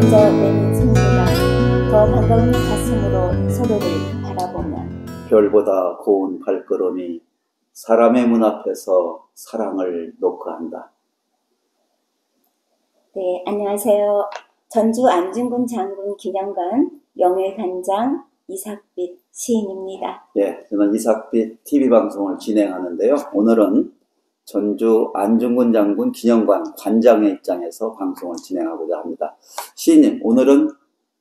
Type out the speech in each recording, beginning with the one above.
먼저 내민 손보다 더 반가운 가슴으로 서로를 바라보면 별보다 고운 발걸음이 사람의 문 앞에서 사랑을 녹화한다. 네, 안녕하세요. 전주 안중근 장군 기념관 명예관장 이삭빛 시인입니다. 예, 저는 이삭빛 TV방송을 진행하는데요. 오늘은 전주 안중근 장군 기념관 관장의 입장에서 방송을 진행하고자 합니다. 시인님, 오늘은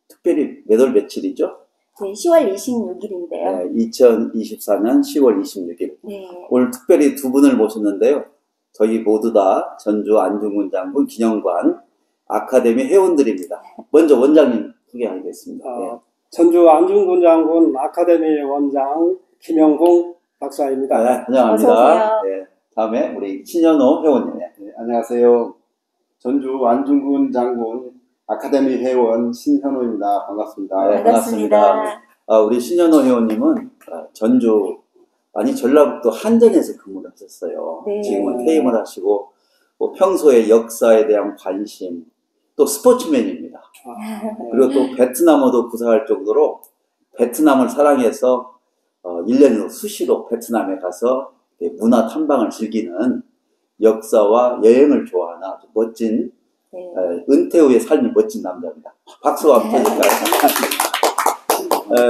특별히 몇 월 며칠이죠? 네, 10월 26일인데요. 네, 2024년 10월 26일. 네. 오늘 특별히 두 분을 모셨는데요. 저희 모두 다 전주 안중근 장군 기념관 아카데미 회원들입니다. 먼저 원장님 소개하겠습니다. 네. 전주 안중근 장군 아카데미 원장 김영봉 박사입니다. 네, 환영합니다. 네, 다음에 우리 신현호 회원님. 네, 안녕하세요. 전주 안중근 장군 아카데미 회원 신현호입니다. 반갑습니다. 네, 반갑습니다. 우리 신현호 회원님은 전주, 전라북도 한전에서 근무를 하셨어요. 네. 지금은 퇴임을 하시고 평소에 역사에 대한 관심, 또 스포츠맨입니다. 그리고 또 베트남어도 구사할 정도로 베트남을 사랑해서 1년에 수시로 베트남에 가서 문화 탐방을 즐기는 역사와 여행을 좋아하는 아주 멋진 은퇴 후의 삶이 멋진 남자입니다. 박수와 함께 해줄까요?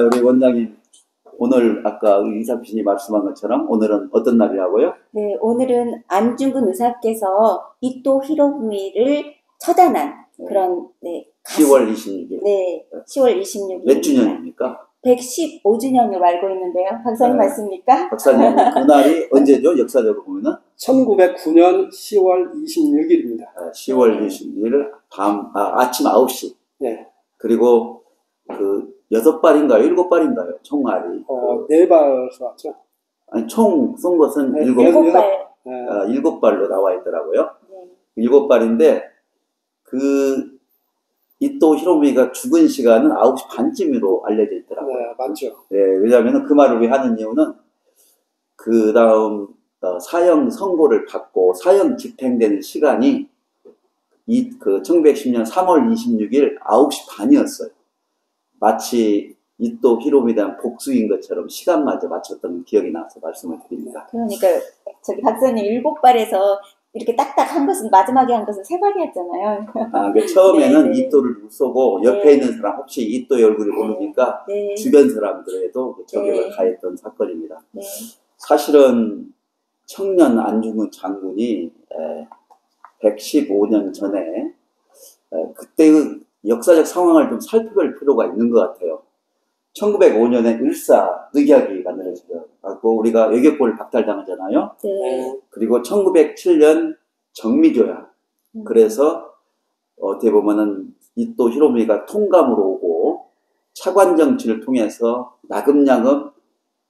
우리 원장님, 오늘 아까 이삭빛이 말씀한 것처럼 오늘은 어떤 날이라고요? 네, 오늘은 안중근 의사께서 이토 히로부미를 처단한 그런 10월 26일. 네, 10월 26일. 몇 주년입니까? 115주년으로 알고 있는데요. 박사님 맞습니까? 박사님, 그날이 언제죠? 역사적으로 보면은? 1909년 10월 26일입니다. 10월 26일 아침 9시. 네. 그리고 6발인가요? 7발인가요? 총알이. 4발 쏘았죠. 아니, 총 쏜 것은 네, 7발. 7발로 나와 있더라고요. 네. 7발인데, 이토 히로부미가 죽은 시간은 9시 반쯤으로 알려져 있더라고요. 네, 맞죠. 네, 왜냐하면 그 말을 왜 하는 이유는 그 다음 사형 선고를 받고 사형 집행되는 시간이 1910년 3월 26일 9시 반이었어요. 마치 이토 히로부미에 대한 복수인 것처럼 시간마저 맞췄던 기억이 나서 말씀을 드립니다. 그러니까 저기 박사님 7발에서 이렇게 딱딱 한 것은 마지막에 한 것은 3발이었잖아요. 처음에는 네. 이토를 쏘고 옆에 있는 사람 혹시 이토의 얼굴을 모르니까 주변 사람들에도 저격을 가했던 사건입니다. 네. 사실은 청년 안중근 장군이 115년 전에 그때의 역사적 상황을 좀 살펴볼 필요가 있는 것 같아요. 1905년에 을사늑약이 만들어져서 우리가 외교권을 박탈당하잖아요. 네. 그리고 1907년 정미교약. 그래서 어떻게 보면은 이토 히로부미가 통감으로 오고 차관 정치를 통해서 나금야금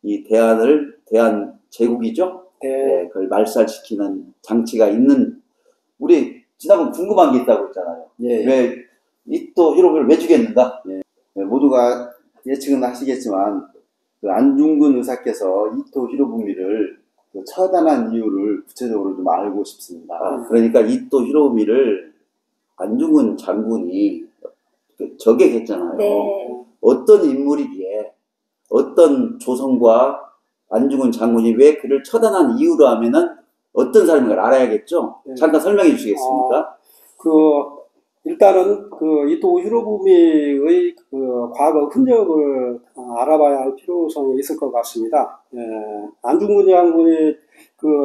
이 대한 제국이죠. 네. 그걸 말살시키는 장치가 있는, 우리 지난번 궁금한 게 있다고 했잖아요. 예. 왜 이토 히로부미를 왜 죽였는가? 네, 모두가 예측은 하시겠지만 안중근 의사께서 이토 히로부미를 처단한 이유를 구체적으로 좀 알고 싶습니다. 그러니까 이토 히로부미를 안중근 장군이 저격했잖아요. 네. 어떤 인물이기에 어떤 조선과 안중근 장군이 왜 그를 처단한 이유로 하면은 어떤 사람인가를 알아야겠죠? 네. 잠깐 설명해 주시겠습니까? 일단은 이토 히로부미의 과거 흔적을 알아봐야 할 필요성이 있을 것 같습니다. 안중근 장군이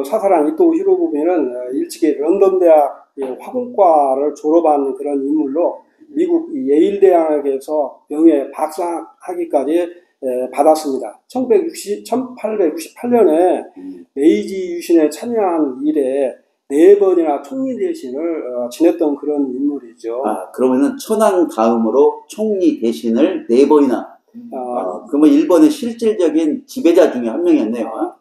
사살한 이토 히로부미는 일찍이 런던 대학 화공과를 졸업한 그런 인물로 미국 예일 대학에서 명예 박사 학위까지 받았습니다. 1868년에 메이지 유신에 참여한 이래 4번이나 총리 대신을 지냈던 그런 인물이죠. 그러면은 천황 다음으로 총리 대신을 4번이나. 그러면 일본의 실질적인 지배자 중에 한 명이었네요.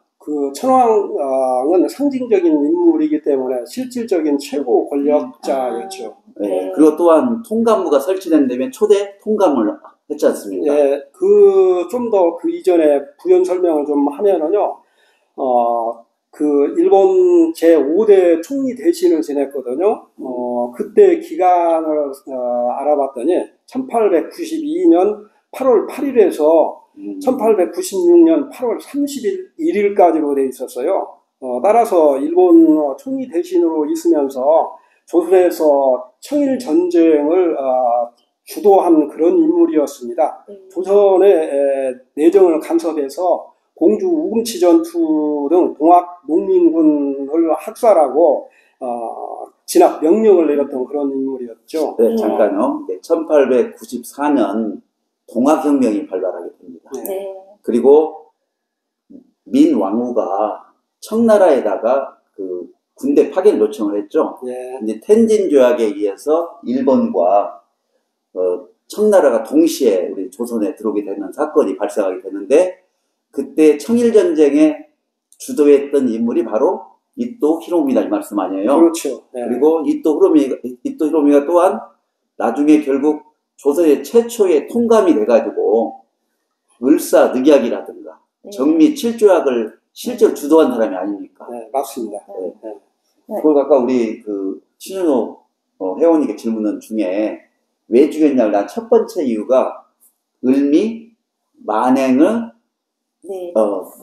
천황은 상징적인 인물이기 때문에 실질적인 최고 권력자였죠. 네. 그리고 또한 통감부가 설치된 다음에 초대 통감을 했지 않습니까? 네, 좀 더 그 이전에 부연 설명을 좀 하면은요, 그 일본 제5대 총리 대신을 지냈거든요. 그때 기간을 알아봤더니 1892년 8월 8일에서 1896년 8월 31일까지로 돼 있었어요. 따라서 일본 총리 대신으로 있으면서 조선에서 청일 전쟁을 주도한 그런 인물이었습니다. 조선의 내정을 간섭해서 공주 우금치 전투 등 동학 농민군을 학살하고 진압 명령을 내렸던 그런 인물이었죠. 네, 잠깐요. 1894년 동학혁명이 발발하게 됩니다. 네. 그리고 민왕후가 청나라에다가 그 군대 파견 요청을 했죠. 예. 근데 텐진 조약에 의해서 일본과 청나라가 동시에 우리 조선에 들어오게 되는 사건이 발생하게 되는데, 그때 청일전쟁에 주도했던 인물이 바로 이토 히로부미다 이 말씀 아니에요? 그렇죠. 예. 그리고 이토 히로부미가 또한 나중에 결국 조선의 최초의 통감이 돼가지고 을사늑약이라든가 정미 7조약을 실제로 주도한 사람이 아닙니까? 네, 맞습니다. 네. 그걸 아까 우리 그 신현호 회원님께 질문한 중에 왜 죽였냐고, 난 첫 번째 이유가 을미 만행을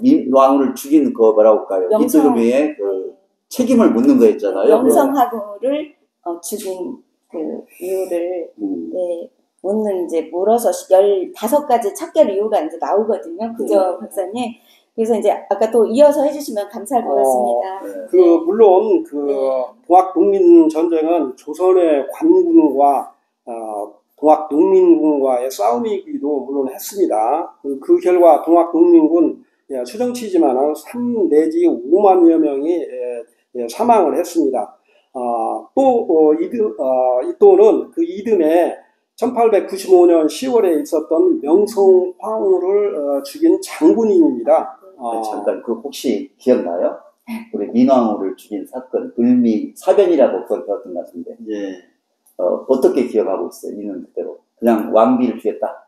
민왕후를 죽인 거 뭐라고 할까요? 이토 히로부미의 그 책임을 묻는 거였잖아요. 명성황후를 죽인 그 이유를 묻는 이제 물어서 15가지 척결 이유가 이제 나오거든요. 그죠, 박사님? 그래서 이제 아까 또 이어서 해주시면 감사할 것 같습니다. 물론 동학 농민 전쟁은 조선의 관군과 동학 농민군과의 싸움이기도 물론 했습니다. 그 결과 동학 농민군 추정치지만 3 내지 5만여 명이 사망을 했습니다. 또 이또는 그 이듬해 1895년 10월에 있었던 명성황후를 죽인 장군인입니다. 잠깐, 그 혹시 기억나요? 우리 민왕후를 죽인 사건, 을미 사변이라고 그걸 배웠던 것 같은데. 예. 어떻게 기억하고 있어요? 이는 그대로. 그냥 왕비를 죽였다.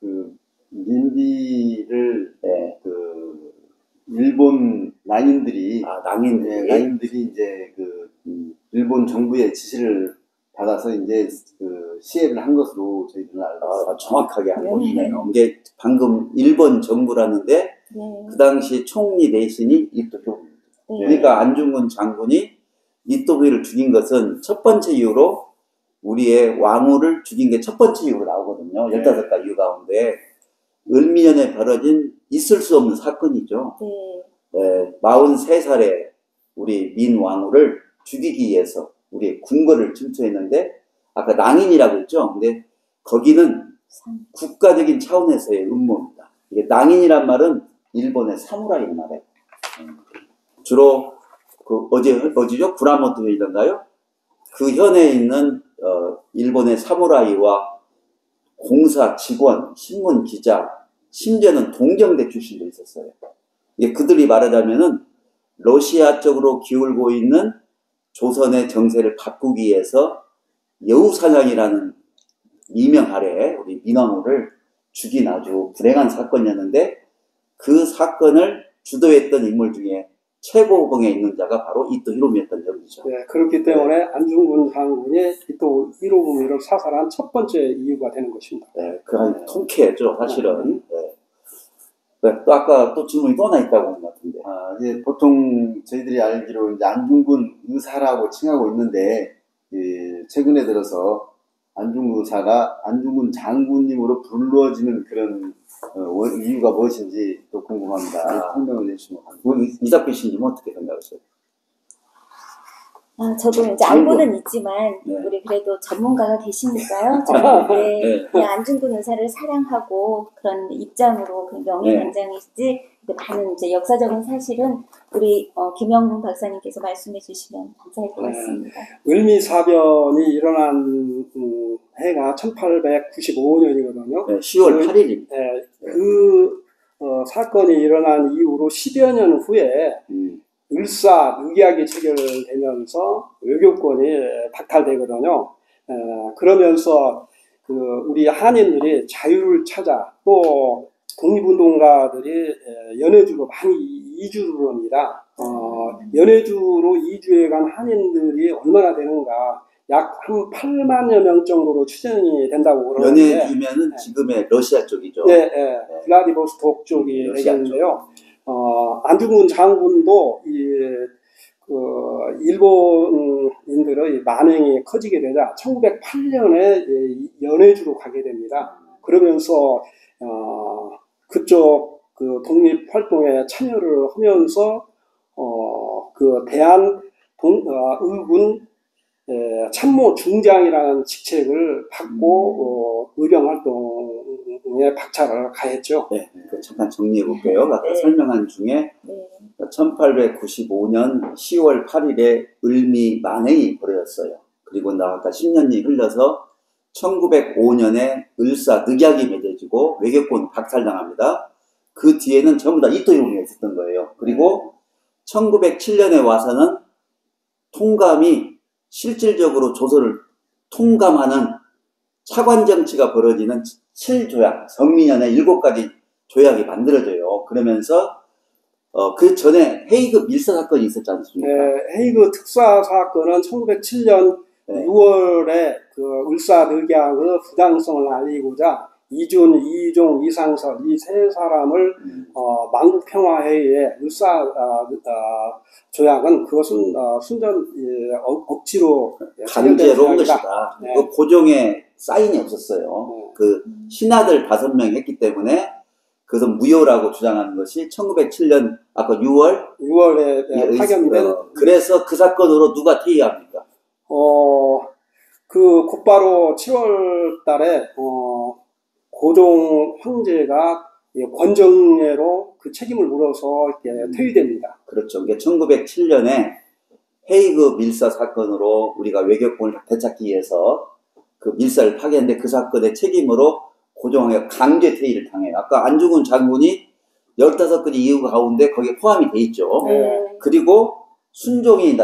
그 민비를 그 일본 낭인들이 낭인들이 이제 그 일본 정부의 지시를 받아서 이제 그 시해를 한 것으로 저희들은 알고 있습니다. 정확하게 알고 있네요. 이게 방금 일본 정부라는데 그 당시 총리 대신이 이토 히로부미입니다. 그러니까 안중근 장군이 이토 히로부미를 죽인 것은 첫 번째 이유로 우리의 왕후를 죽인 게 첫 번째 이유로 나오거든요. 15가지 이유 가운데 을미년에 벌어진 있을 수 없는 사건이죠. 43살에 우리 민왕후를 죽이기 위해서 우리의 궁궐을 침투했는데, 아까 낭인이라고 했죠. 근데 거기는 국가적인 차원에서의 음모입니다. 이게 낭인이란 말은 일본의 사무라이 말이에요. 주로 그 어디죠? 구라모토 현이던가요? 그 현에 있는 일본의 사무라이와 공사 직원, 신문 기자, 심지어는 동경대 출신도 있었어요. 이게 그들이 말하자면은 러시아 쪽으로 기울고 있는 조선의 정세를 바꾸기 위해서 여우사냥이라는 미명 아래 우리 민왕후를 죽인 아주 불행한 사건이었는데, 그 사건을 주도했던 인물 중에 최고봉에 있는 자가 바로 이토 히로부미였던 점이죠. 그렇기 때문에 안중근 장군이 이토 히로부미를 사살한 첫 번째 이유가 되는 것입니다. 그 아주 통쾌했죠, 사실은. 또 아까 또 질문이 또 하나 있다고 하는 것 같은데. 예, 보통 저희들이 알기로 이제 안중근 의사라고 칭하고 있는데, 최근에 들어서 안중근 의사가 안중근 장군님으로 불러지는 그런 이유가 무엇인지 또 궁금합니다. 설명을 해주시면 감사합니다. 이삭비 씨님 어떻게 생각하세요? 저도 이제 알고는 있지만 우리 그래도 전문가가 계시니까요. 그냥 안중근 의사를 사랑하고 그런 입장으로 그 명예단장이지 많은 이제 역사적인 사실은 우리 김영문 박사님께서 말씀해 주시면 감사할 것 같습니다. 을미사변이 일어난 해가 1895년이거든요. 10월 8일입니다. 그 사건이 일어난 이후로 10여 년 후에 을사늑약이 체결되면서 외교권이 박탈되거든요. 그러면서 우리 한인들이 자유를 찾아 또 독립운동가들이 연해주로 많이 이주를 합니다. 연해주로 이주해간 한인들이 얼마나 되는가, 약 한 8만여 명 정도로 추정이 된다고 그러는데, 연해주면은 지금의 러시아 쪽이죠. 네, 블라디보스톡 쪽이 러시아 되겠는데요. 안중근 장군도 일본인들의 만행이 커지게 되자 1908년에 연해주로 가게 됩니다. 그러면서 그쪽 그 독립 활동에 참여를 하면서 그 대한 의군 참모 중장이라는 직책을 받고 의병 활동에 박차를 가했죠. 네, 잠깐 정리해 볼게요. 아까 설명한 중에 1895년 10월 8일에 을미 만행이 벌어졌어요. 그리고 아까 10년이 흘러서 1905년에 을사늑약이 맺어지고 외교권 박살당합니다. 그 뒤에는 전부 다 이토요미가 있었던 거예요. 그리고 1907년에 와서는 통감이 실질적으로 조선을 통감하는 차관정치가 벌어지는 7조약, 성민연의 7가지 조약이 만들어져요. 그러면서 그 전에 헤이그 밀사 사건이 있었지 않습니까? 네, 헤이그 특사 사건은 1907년 6월에 그 을사늑약의 부당성을 알리고자 이준, 이종, 이상설 이 세 사람을 만국평화회의에 조약은 그것은 순전 억지로 강제로 한 것이다. 네. 그 고종의 사인이 없었어요. 그 신하들 5명이 했기 때문에 그것은 무효라고 주장하는 것이 1907년 아까 6월에 파견된 그래서 그 사건으로 누가 퇴위합니까? 그 곧바로 7월 달에 고종 황제가 권정례로 그 책임을 물어서 퇴위됩니다. 그렇죠. 그게 1907년에 헤이그 밀사 사건으로 우리가 외교권을 되찾기 위해서 그 밀사를 파괴했는데 그 사건의 책임으로 고종의 강제 퇴위를 당해요. 아까 안중근 장군이 15가지 이유 가운데 거기에 포함이 돼 있죠. 그리고 순종이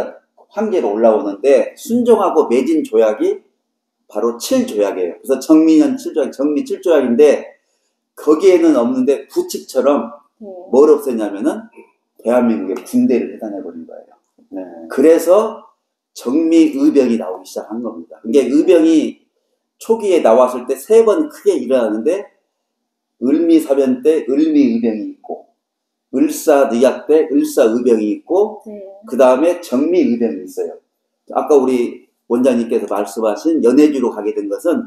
황제로 올라오는데 순종하고 맺은 조약이 바로 7조약이에요. 그래서 정민연 7조약, 정미 7조약인데 거기에는 없는데 부칙처럼 뭘 없앴냐면은 대한민국의 군대를 해산해버린 거예요. 네. 그래서 정미의병이 나오기 시작한 겁니다. 이게 의병이 초기에 나왔을 때 3번 크게 일어나는데 을미사변 때 을미의병이 있고 을사늑약 때 을사의병이 있고 그 다음에 정미의병이 있어요. 아까 우리 원장님께서 말씀하신 연해주로 가게 된 것은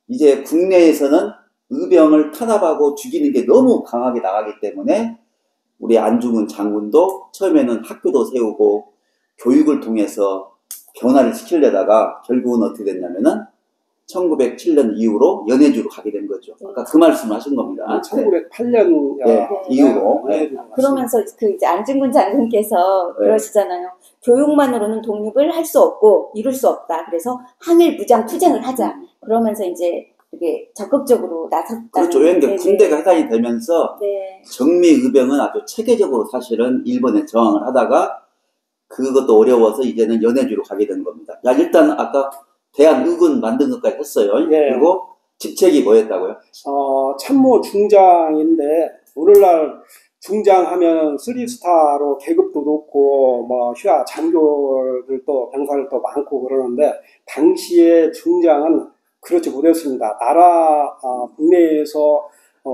이제 국내에서는 의병을 탄압하고 죽이는 게 너무 강하게 나가기 때문에 우리 안중근 장군도 처음에는 학교도 세우고 교육을 통해서 변화를 시키려다가 결국은 어떻게 됐냐면은 1907년 이후로 연해주로 가게 된 거죠. 아까 그 말씀을 하신 겁니다. 1908년 이후로. 그러면서 그 이제 안중근 장군께서 그러시잖아요. 교육만으로는 독립을 할 수 없고 이룰 수 없다. 그래서 항일 무장 투쟁을 하자. 그러면서 이제 이게 적극적으로 나섰다. 그렇죠. 왜냐하면 군대가 해산이 되면서 정미의병은 아주 체계적으로 사실은 일본에 저항을 하다가 그것도 어려워서 이제는 연해주로 가게 된 겁니다. 야, 일단 아까 대한의군 만든 것까지 했어요. 그리고 직책이 뭐였다고요? 참모 중장인데 오늘날 중장하면 3스타로 계급도 높고 뭐 휴하 장교들도 병사들도 많고 그러는데 당시에 중장은 그렇지 못했습니다. 나라 국내에서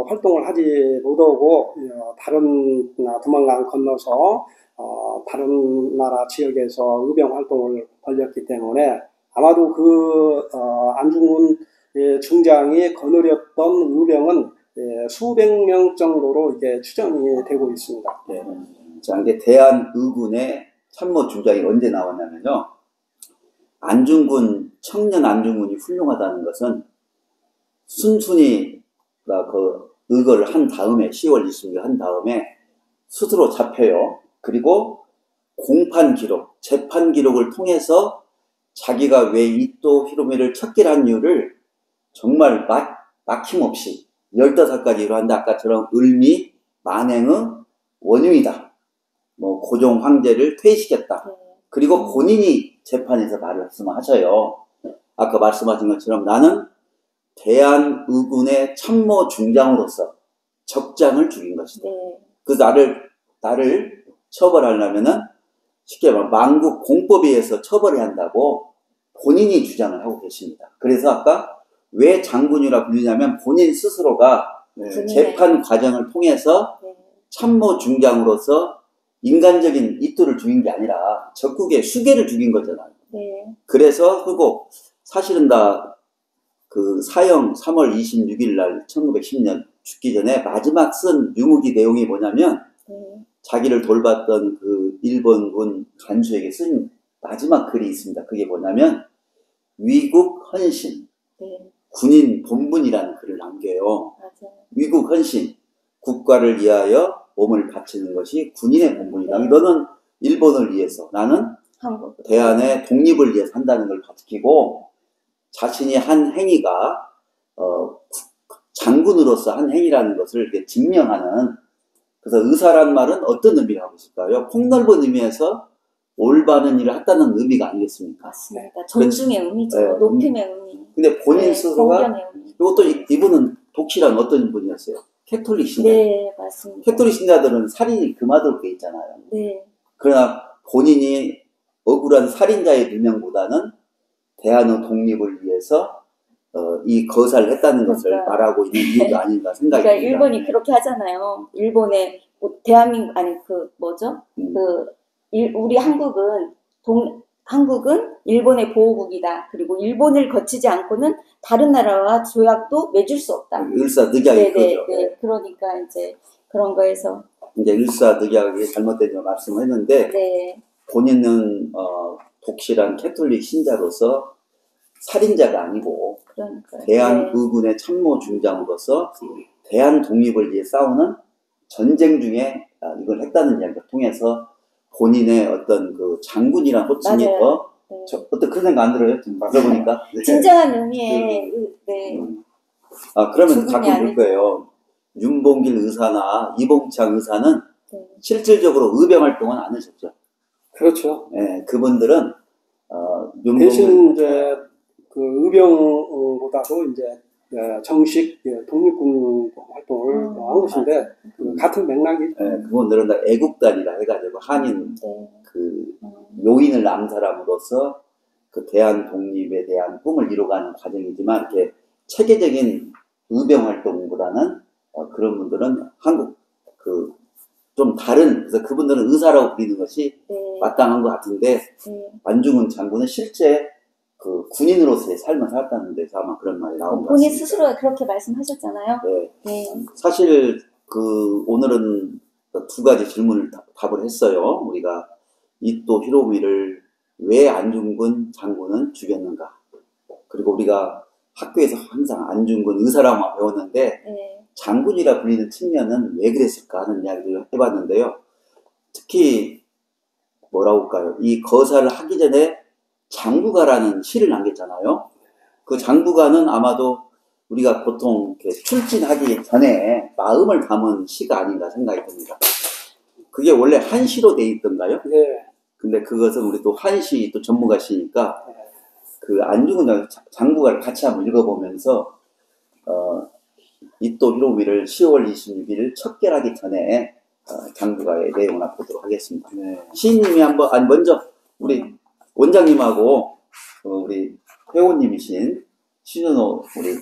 활동을 하지 못하고 다른 도망강 건너서 다른 나라 지역에서 의병 활동을 벌였기 때문에 아마도 그 안중근 중장이 거느렸던 의병은 수백 명 정도로 이게 추정이 되고 있습니다. 자, 이게 대한의군의 참모 중장이 언제 나왔냐면요. 안중근, 청년 안중근이 훌륭하다는 것은 순순히 그 의거를 한 다음에 10월 26일 한 다음에 스스로 잡혀요. 그리고 공판 기록, 재판 기록을 통해서 자기가 왜 이토 히로미를 척결한 이유를 정말 막힘없이 15가지 이루한데 아까처럼 을미, 만행의 원흉이다. 뭐 고종 황제를 퇴위시켰다. 그리고 본인이 재판에서 말씀하셔요. 아까 말씀하신 것처럼 나는 대한의군의 참모 중장으로서 적장을 죽인 것이다. 그래서 나를 처벌하려면은 쉽게 말하면 만국 공법에 의해서 처벌해야 한다고 본인이 주장을 하고 계십니다. 그래서 아까 왜 장군이라 불리냐면 본인 스스로가 네. 재판 과정을 통해서 네. 참모 중장으로서 인간적인 이토를 죽인 게 아니라 적국의 수괴를 죽인 거잖아요. 네. 그래서 그리고 사실은 다 그 사형 3월 26일 날 1910년 죽기 전에 마지막 쓴 유무기 내용이 뭐냐면 네. 자기를 돌봤던 그 일본군 간수에게 쓴 마지막 글이 있습니다. 그게 뭐냐면 위국 헌신, 네. 군인 본분이라는 글을 남겨요. 맞아요. 위국 헌신, 국가를 위하여 몸을 바치는 것이 군인의 본분이다. 네. 너는 일본을 위해서, 나는 한국. 대한의 독립을 위해서 한다는 걸 밝히고 자신이 한 행위가 장군으로서 한 행위라는 것을 이렇게 증명하는, 그래서 의사란 말은 어떤 의미를 하고 있을까요? 폭넓은 의미에서 올바른 일을 했다는 의미가 아니겠습니까? 맞습니다. 존중의 의미죠. 네. 높임의 의미. 근데 본인 네, 스스로가, 공경의 의미. 그리고 또 이분은 독실한 어떤 분이었어요? 캐톨릭 신자. 네, 맞습니다. 캐톨릭 신자들은 살인이 금하도록 돼 있잖아요. 네. 그러나 본인이 억울한 살인자의 누명보다는 대한의 독립을 위해서 이 거사를 했다는 것을 그러니까. 말하고 있는 이유가 아닌가 생각이 그러니까 듭니다. 일본이 그렇게 하잖아요. 일본의 뭐 대한민국 아니 그 뭐죠? 우리 한국은 일본의 보호국이다. 그리고 일본을 거치지 않고는 다른 나라와 조약도 맺을 수 없다. 일사늑약이 그거죠. 네. 그러니까 이제 그런 거에서 이제 일사늑약이 잘못된 말씀을 했는데 네. 본인은 독실한 캐톨릭 신자로서 살인자가 아니고 그러니까 대한의군의 참모 중장으로서 대한 독립을 위해 싸우는 전쟁 중에 이걸 했다는 이야기를 통해서 본인의 어떤 그 장군이란 호칭이 맞아요. 더 네. 어떤 그런 생각 안 들어요? 지금 들어보니까. 네. 진정한 의미의 네. 그러면 죽음이 가끔 볼 아니고. 거예요. 윤봉길 의사나 이봉창 의사는 네. 실질적으로 의병 활동은 안 하셨죠. 그렇죠. 네, 그분들은 대신 이제 그 의병보다도 이제 정식 독립군 활동을 한 것인데 같은 맥락이. 그분들은 다 애국단이라 해가지고 한인 그 요인을 암살함으로써 그 대한 독립에 대한 꿈을 이루어가는 과정이지만 이렇게 체계적인 의병 활동보다는 그런 분들은 한국 그 좀 다른, 그래서 그분들은 의사라고 부르는 것이 마땅한 것 같은데 안중근 장군은 실제 그 군인으로서의 삶을 살았다는 데서 아마 그런 말이 나온 것 같습니다. 본인 스스로가 그렇게 말씀하셨잖아요. 네. 네. 사실 오늘은 두 가지 질문을 답을 했어요. 우리가 이토 히로부미를 왜 안중근 장군은 죽였는가? 그리고 우리가 학교에서 항상 안중근 의사라고만 배웠는데 장군이라 불리는 측면은 왜 그랬을까 하는 이야기를 해봤는데요. 특히 뭐라고 할까요? 이 거사를 하기 전에 장부가라는 시를 남겼잖아요. 그 장부가는 아마도 우리가 보통 이렇게 출진하기 전에 마음을 담은 시가 아닌가 생각이 듭니다. 그게 원래 한시로 돼 있던가요? 네. 근데 그것은 우리 또 한시 또 전문가시니까 그 안중근 장부가를 같이 한번 읽어보면서 이토 히로부미를 10월 26일 척결하기 전에 장부가의 내용을 한번 보도록 하겠습니다. 시인님이 한번 먼저 우리 원장님하고 우리 회원님이신 신은호 우리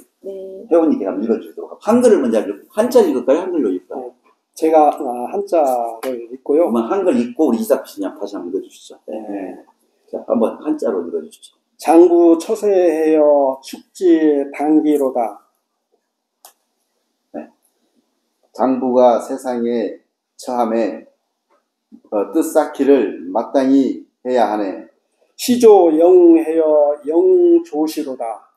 회원님께 한번 읽어주도록 합니다. 한글을 먼저 한자를 읽을까요? 한글로 읽을까요? 제가 한자를 읽고요. 그러면 한글 읽고 우리 이삭 씨님 다시 한번 읽어주시죠. 자, 한번 한자로 읽어주시죠. 장부 처세하여 축지 단기로다. 장부가 세상에 처함에 뜻 쌓기를 마땅히 해야 하네. 시조 영하여 영조시로다.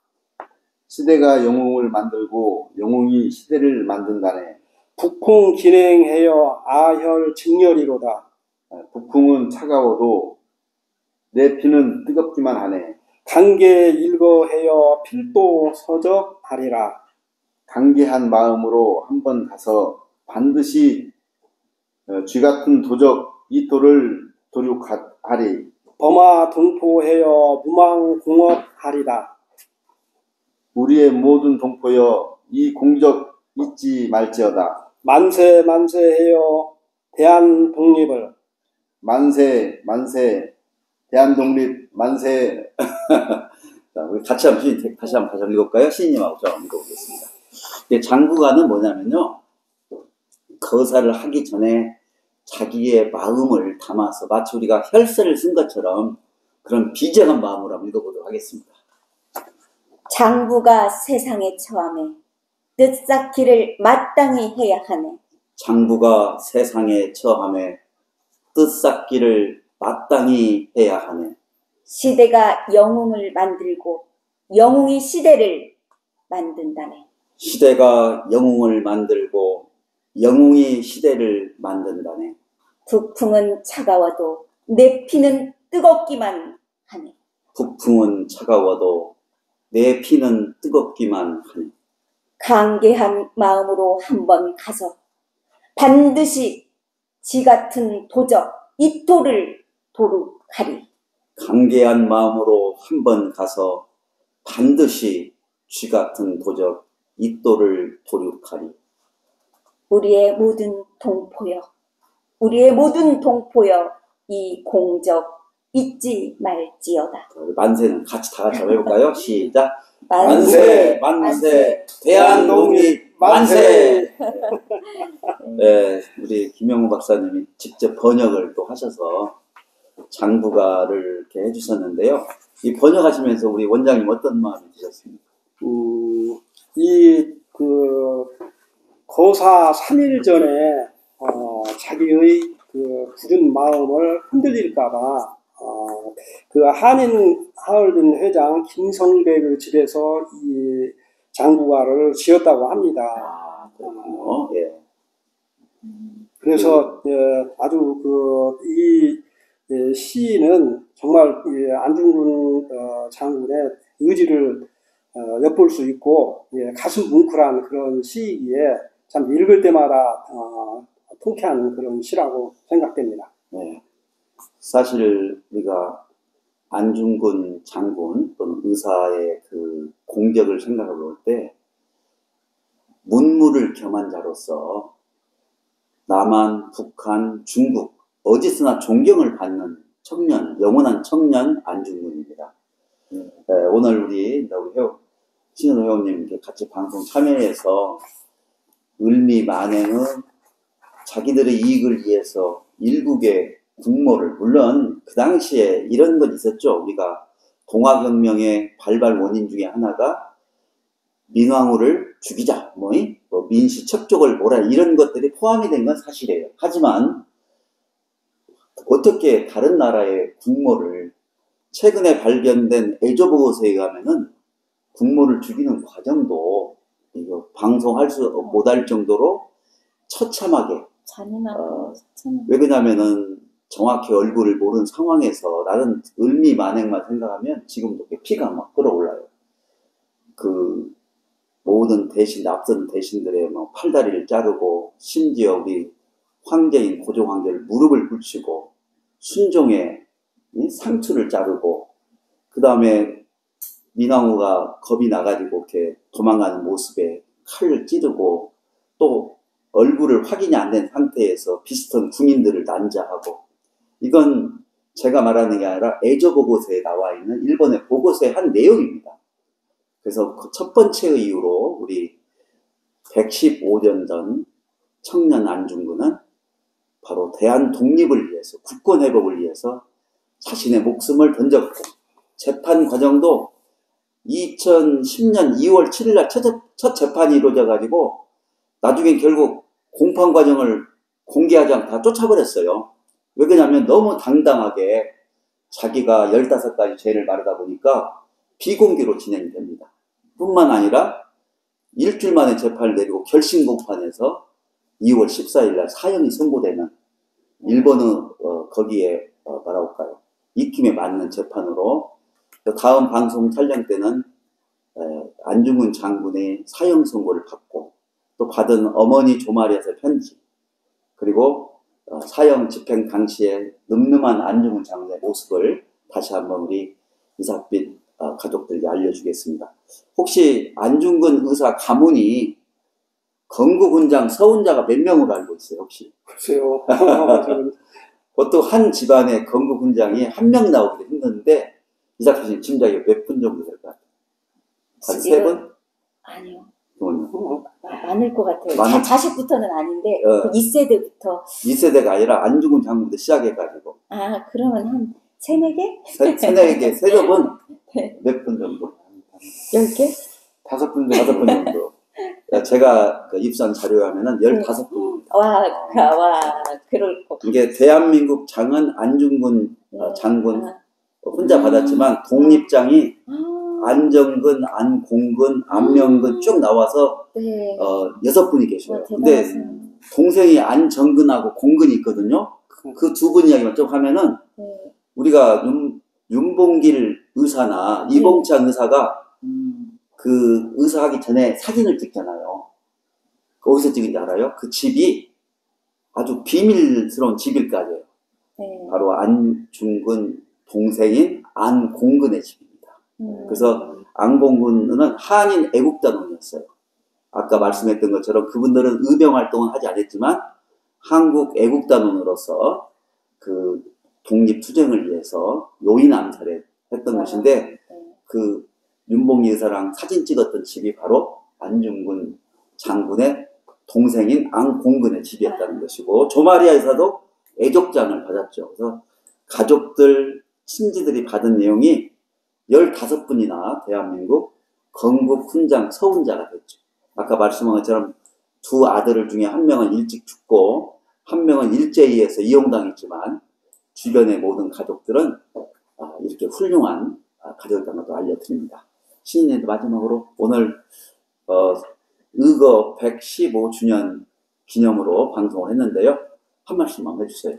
시대가 영웅을 만들고 영웅이 시대를 만든다네. 북풍 기냉하여 아혈 직렬이로다. 북풍은 차가워도 내 피는 뜨겁기만 하네. 강계 일거하여 필도 서적하리라. 강개한 마음으로 한번 가서 반드시 쥐 같은 도적 이토를 도륙하리. 범하 동포하여 무망공업하리다. 우리의 모든 동포여 이 공적 잊지 말지어다. 만세 만세하여 대한 독립을 만세, 만세, 대한독립, 만세. 자, 우리 같이 한번 다시 한번 읽어볼까요? 시인님하고 저 한번 읽어보겠습니다. 장구가는 뭐냐면요, 거사를 하기 전에 자기의 마음을 담아서 마치 우리가 혈서를 쓴 것처럼 그런 비장한 마음으로 한번 읽어보도록 하겠습니다. 장부가 세상에 처함에 뜻쌓기를 마땅히 해야 하네. 장부가 세상에 처함에 뜻쌓기를 마땅히 해야 하네. 시대가 영웅을 만들고 영웅이 시대를 만든다네. 시대가 영웅을 만들고 영웅이 시대를 만든다네. 북풍은 차가워도 내 피는 뜨겁기만 하네. 북풍은 차가워도 내 피는 뜨겁기만 하네. 강개한 마음으로 한번 가서 반드시 지 같은 도적 이토를 도륙하리. 강개한 마음으로 한번 가서 반드시 쥐 같은 도적 이또를 도륙하리. 우리의 모든 동포여, 우리의 모든 동포여, 이 공적 잊지 말지어다. 만세는 같이 다 같이 한번 해볼까요? 시작. 만세, 만세, 대한독립 만세. 네, 우리 김영우 박사님이 직접 번역을 또 하셔서 장부가를 이렇게 해주셨는데요. 이 번역하시면서 우리 원장님 어떤 마음이 드셨습니까? 거사 3일 전에 자기의 그 굳은 마음을 흔들릴까봐 그 한인 하얼빈 회장 김성배 그 집에서 이 장구가를 지었다고 합니다. 그렇군요. 예. 그래서 아주 이 시인은 정말 안중근 장군의 의지를 엿볼 수 있고 가슴 뭉클한 그런 시이기에 참 읽을 때마다 통쾌한 그런 시라고 생각됩니다. 네. 사실 우리가 안중근 장군 또는 의사의 그 공적을 생각해 볼 때 문무를 겸한 자로서 남한, 북한, 중국 어디서나 존경을 받는 청년, 영원한 청년 안중근입니다. 네, 오늘 우리 신현 회원님 같이 방송 참여해서 을미만행은 자기들의 이익을 위해서 일국의 국모를, 물론 그 당시에 이런 건 있었죠. 우리가 동학혁명의 발발 원인 중에 하나가 민왕후를 죽이자, 뭐 민씨 척족을 몰아, 이런 것들이 포함이 된 건 사실이에요. 하지만 어떻게 다른 나라의 국모를, 최근에 발견된 애조보고서에 가면은 국모를 죽이는 과정도 이거 방송할 수 못할 정도로 처참하게, 왜 그러냐면은 정확히 얼굴을 모르는 상황에서 나는 을미만행만 생각하면 지금도 피가 막 끓어올라요. 그 모든 앞선 대신들의 뭐 팔다리를 자르고, 심지어 우리 황제인 고종 황제를 무릎을 꿇히고 순종의 상투를 자르고, 그 다음에 민왕후가 겁이 나가지고 이렇게 도망가는 모습에 칼을 찌르고, 또 얼굴을 확인이 안 된 상태에서 비스ton 군인들을 난자하고, 이건 제가 말하는 게 아니라 애조보고서에 나와 있는 일본의 보고서의 한 내용입니다. 그래서 그 첫 번째 이유로 우리 115년 전 청년 안중근은 바로 대한 독립을 위해서, 국권 회복을 위해서 자신의 목숨을 던졌고, 재판 과정도 2010년 2월 7일 날 첫 재판이 이루어져 가지고 나중엔 결국 공판 과정을 공개하지 않고 다 쫓아버렸어요. 왜 그러냐면 너무 당당하게 자기가 15가지 죄를 말하다 보니까 비공개로 진행이 됩니다. 뿐만 아니라 일주일 만에 재판을 내리고 결심 공판에서 2월 14일 날 사형이 선고되는, 일본은 거기에 뭐라고 할까요? 입김에 맞는 재판으로, 다음 방송 촬영 때는 안중근 장군의 사형 선고를 받고, 또 받은 어머니 조마리아서 편지, 그리고 사형 집행 당시에 늠름한 안중근 장군의 모습을 다시 한번 우리 이삭빛 가족들에게 알려주겠습니다. 혹시 안중근 의사 가문이 건국훈장 서훈자가 몇 명으로 알고 있어요, 혹시? 글쎄요. 보통 한 집안에 건국 훈장이 한 명 나오기도 힘든데 이 작가님 짐작이 몇 분 정도 될 것 같아요? 한 세 분? 아니요. 그럼요. 많을 것 같아요. 많을- 자식부터는 아닌데 어. 2세대부터. 2세대가 아니라 안중근 장군부터 시작해가지고 그러면 한 3, 4개? 세네 개, 세겹은 네. 몇 분 정도? 10개? 5분 정도. 5분 정도. 제가 그 입수한 자료에 하면은 15분. 와, 그럴 것. 이게 대한민국 장은 안중근 장군 혼자 받았지만 독립장이 안정근, 안공근, 안명근 쭉 나와서 네. 6분이 계셔요. 근데 대단하세요. 동생이 안정근하고 공근이 있거든요. 그 두 분 이야기만 좀 하면은 네. 우리가 윤봉길 의사나 이봉찬 의사가 그 의사하기 전에 사진을 찍잖아요. 어디서 찍은지 알아요? 그 집이 아주 비밀스러운 집일 거예요. 네. 바로 안중근 동생인 안공근의 집입니다. 그래서 안공근은 한인 애국단원이었어요. 아까 말씀했던 것처럼 그분들은 의병 활동은 하지 않았지만 한국 애국단원으로서 그 독립투쟁을 위해서 요인 암살을 했던 것인데 그 윤봉길 의사랑 사진 찍었던 집이 바로 안중근 장군의 동생인 안공근의 집이었다는 것이고 조마리아 의사도 애족장을 받았죠. 그래서 가족들, 친지들이 받은 내용이 15분이나 대한민국 건국 훈장 서훈자가 됐죠. 아까 말씀한 것처럼 두 아들 중에 한 명은 일찍 죽고 한 명은 일제히에서 이용당했지만 주변의 모든 가족들은 이렇게 훌륭한 가족이라는 것도 알려드립니다. 신인의 마지막으로 오늘 의거 115주년 기념으로 방송을 했는데요. 한 말씀만 해주세요.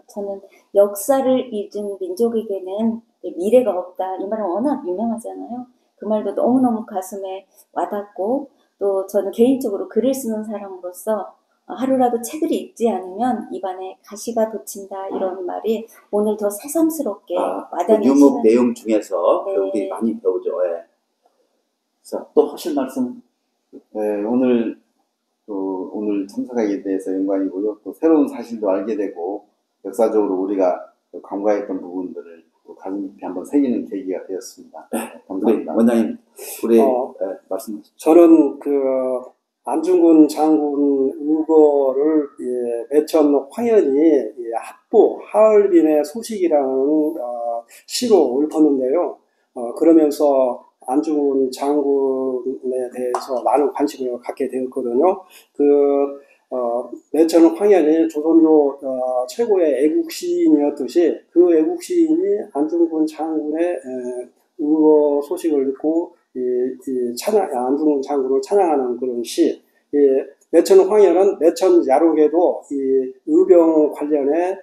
저는 역사를 잊은 민족에게는 미래가 없다. 이 말은 워낙 유명하잖아요. 그 말도 너무너무 가슴에 와닿고 또 저는 개인적으로 글을 쓰는 사람으로서 하루라도 책을 읽지 않으면 입안에 가시가 돋친다 이런 말이 오늘 더 새삼스럽게 와닿는 유목 시간. 내용 중에서 네. 우리 많이 배우죠. 예. 그래서 또 하실 말씀? 네, 오늘 참석하게 돼서 영광이고요. 또 새로운 사실도 알게 되고 역사적으로 우리가 간과했던 부분들을 또 가슴 깊이 한번 새기는 계기가 되었습니다. 우리 감사합니다. 원장님, 우리 말씀하시죠. 저는 그 안중근 장군 의거를 매천 황현이 합보 하얼빈의 소식이라는 시로 읊었는데요. 그러면서 안중근 장군에 대해서 많은 관심을 갖게 되었거든요. 매천 황현이 조선조 최고의 애국 시인이었듯이 그 애국 시인이 안중근 장군의 의거 소식을 듣고 안중근 장군을 찬양하는 그런 시. 매천 황현은 매천 야록에도 이 의병 관련해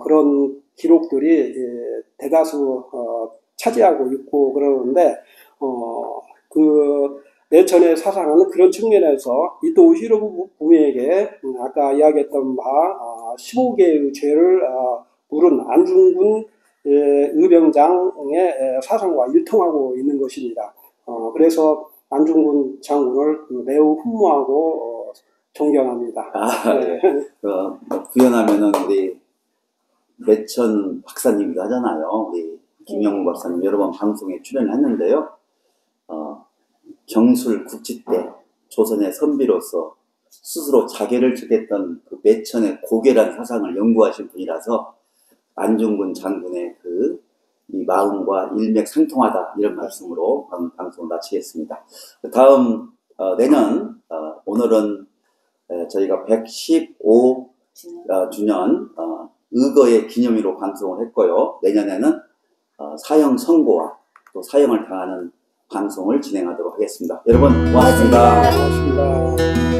그런 기록들이 대다수 차지하고 있고 그러는데 그 매천의 사상은 그런 측면에서 이토 히로부미에게 아까 이야기했던 바 15개의 죄를 물은 안중근 의병장의 사상과 일통하고 있는 것입니다. 그래서 안중근 장군을 매우 흠모하고 존경합니다. 네. 구현하면은 우리 매천 박사님도 하잖아요. 우리 김영우 박사님 여러 번 방송에 출연했는데요. 경술 국지 때 조선의 선비로서 스스로 자계를 지켰던 그 매천의 고결한 사상을 연구하신 분이라서 안중근 장군의 이 마음과 일맥상통하다 이런 말씀으로 방송을 마치겠습니다. 다음 내년 오늘은 저희가 115주년 의거의 기념일로 방송을 했고요. 내년에는 사형 선고와 또 사형을 당하는 방송을 진행하도록 하겠습니다. 여러분 고맙습니다. 고맙습니다.